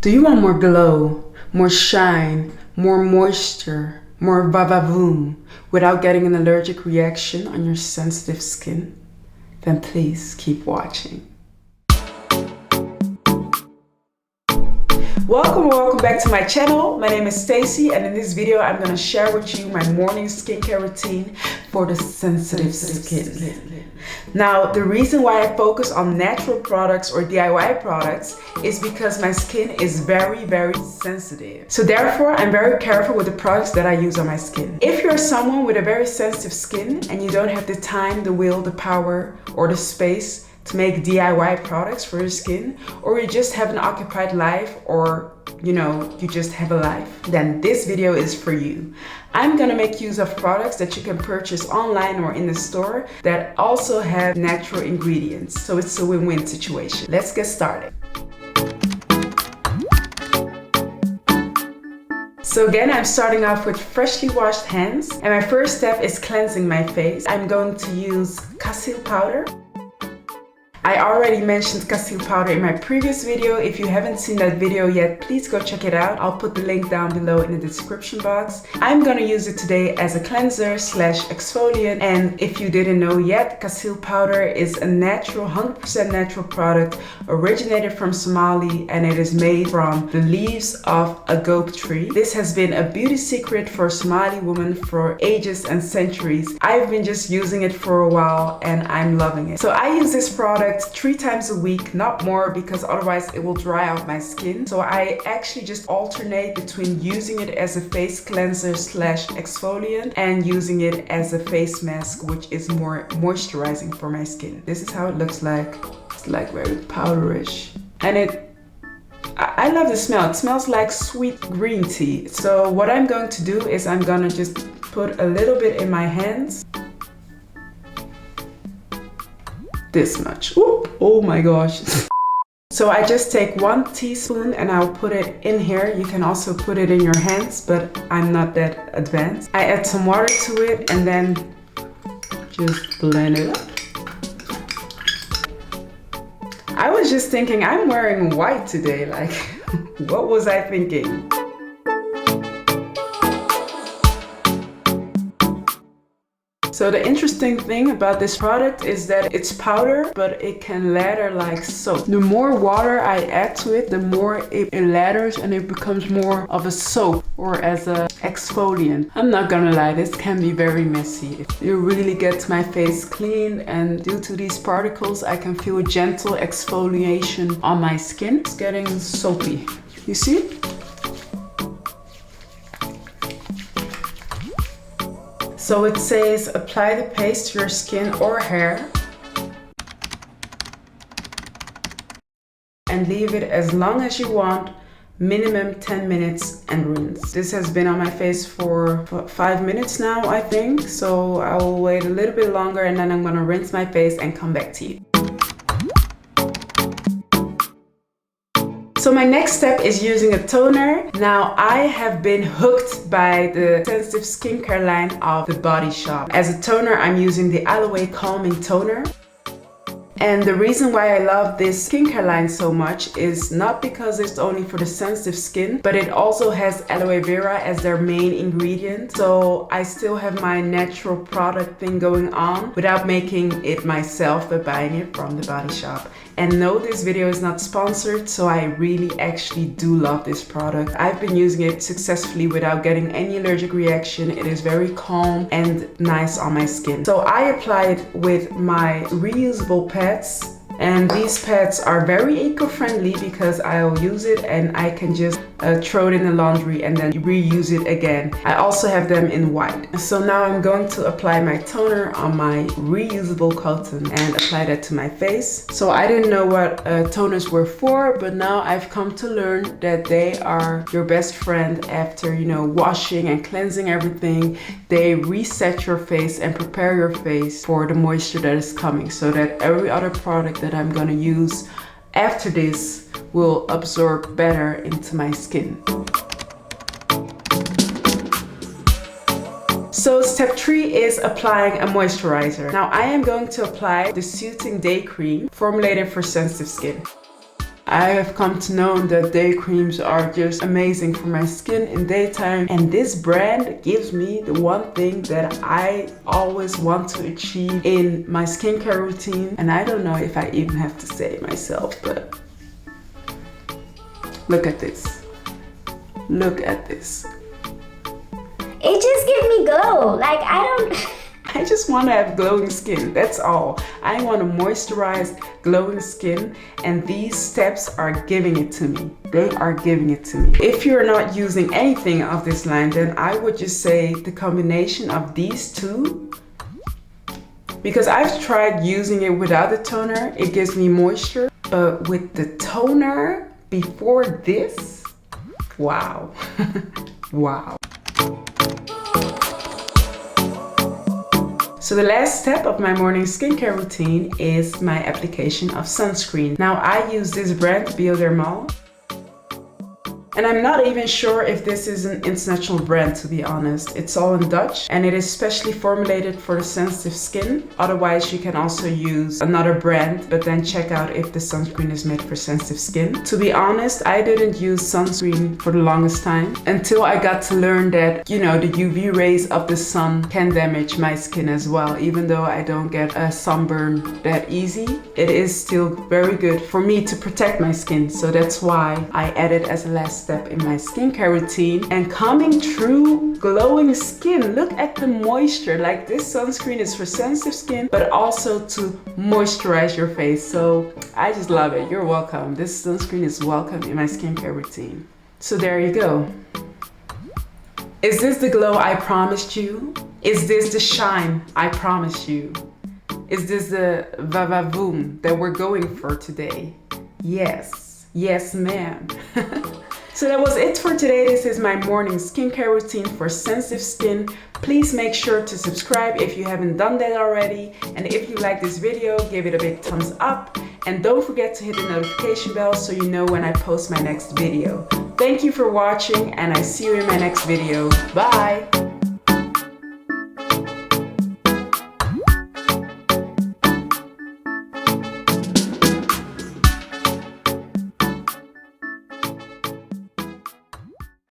Do you want more glow, more shine, more moisture, more va-va-voom without getting an allergic reaction on your sensitive skin? Then please keep watching. Welcome back to my channel. My name is Stacy, and in this video I'm going to share with you my morning skincare routine for the sensitive skin. Now, the reason why I focus on natural products or DIY products is because my skin is very sensitive. So therefore, I'm very careful with the products that I use on my skin. If you're someone with a very sensitive skin and you don't have the time, the will, the power, or the space to make DIY products for your skin, or you just have an occupied life, or you just have a life, then this video is for you. I'm gonna make use of products that you can purchase online or in the store that also have natural ingredients. So it's a win-win situation. Let's get started. So again, I'm starting off with freshly washed hands. And my first step is cleansing my face. I'm going to use Qasil powder. I already mentioned Qasil powder in my previous video. If you haven't seen that video yet, please go check it out. I'll put the link down below in the description box. I'm gonna use it today as a cleanser slash exfoliant. And if you didn't know yet, Qasil powder is a natural, 100% natural product originated from Somali, and it is made from the leaves of a goat tree. This has been a beauty secret for Somali women for ages and centuries. I've been just using it for a while and I'm loving it. So I use this product 3 times a week, not more, because otherwise it will dry out my skin. So I actually just alternate between using it as a face cleanser slash exfoliant and using it as a face mask, which is more moisturizing for my skin. This is how it looks like. It's like very powderish, and I love the smell. It smells like sweet green tea. So what I'm going to do is I'm gonna just put a little bit in my hands. This much. Ooh, oh my gosh. So I just take 1 teaspoon and I'll put it in here. You can also put it in your hands, but I'm not that advanced. I add some water to it and then just blend it up. I was just thinking, I'm wearing white today. Like, what was I thinking? So the interesting thing about this product is that it's powder, but it can lather like soap. The more water I add to it, the more it lathers and it becomes more of a soap or as a exfoliant. I'm not gonna lie, this can be very messy. It really gets my face clean, and due to these particles, I can feel a gentle exfoliation on my skin. It's getting soapy. You see? So it says apply the paste to your skin or hair and leave it as long as you want, minimum 10 minutes, and rinse. This has been on my face for 5 minutes now, I think. So I will wait a little bit longer and then I'm gonna rinse my face and come back to you. So my next step is using a toner. Now I have been hooked by the sensitive skincare line of the Bodyshop. As a toner, I'm using the Aloe Calming Toner. And the reason why I love this skincare line so much is not because it's only for the sensitive skin, but it also has aloe vera as their main ingredient. So I still have my natural product thing going on without making it myself, but buying it from the Bodyshop. And no, this video is not sponsored, so I really actually do love this product. I've been using it successfully without getting any allergic reaction. It is very calm and nice on my skin. So I apply it with my reusable pads. And these pads are very eco-friendly because I'll use it and I can just throw it in the laundry and then reuse it again. I also have them in white. So now I'm going to apply my toner on my reusable cotton and apply that to my face. So I didn't know what toners were for, but now I've come to learn that they are your best friend after, washing and cleansing everything. They reset your face and prepare your face for the moisture that is coming, so that every other product that I'm gonna use after this will absorb better into my skin. So step 3 is applying a moisturizer. Now I am going to apply the Soothing Day Cream formulated for sensitive skin. I have come to know that day creams are just amazing for my skin in daytime, and this brand gives me the one thing that I always want to achieve in my skincare routine, and I don't know if I even have to say it myself, but look at this. Look at this. It just gives me glow. Like, I just want to have glowing skin, that's all. I want to moisturize glowing skin, and these steps are giving it to me. They are giving it to me. If you're not using anything of this line, then I would just say the combination of these two, because I've tried using it without the toner, it gives me moisture, but with the toner before this, wow. Wow. So the last step of my morning skincare routine is my application of sunscreen. Now I use this brand, Biodermal. And I'm not even sure if this is an international brand, to be honest. It's all in Dutch, and it is specially formulated for the sensitive skin. Otherwise, you can also use another brand, but then check out if the sunscreen is made for sensitive skin. To be honest, I didn't use sunscreen for the longest time until I got to learn that, you know, the UV rays of the sun can damage my skin as well. Even though I don't get a sunburn that easy, it is still very good for me to protect my skin. So that's why I added as a last step in my skincare routine. And coming through glowing skin, look at the moisture. Like, this sunscreen is for sensitive skin, but also to moisturize your face. So I just love it. You're welcome. This sunscreen is welcome in my skincare routine. So there you go. Is this the glow I promised you? Is this the shine I promised you? Is this the va-va-voom that we're going for today? Yes. Yes, ma'am. So that was it for today. This is my morning skincare routine for sensitive skin. Please make sure to subscribe if you haven't done that already. And if you like this video, give it a big thumbs up. And don't forget to hit the notification bell so you know when I post my next video. Thank you for watching, and I see you in my next video. Bye!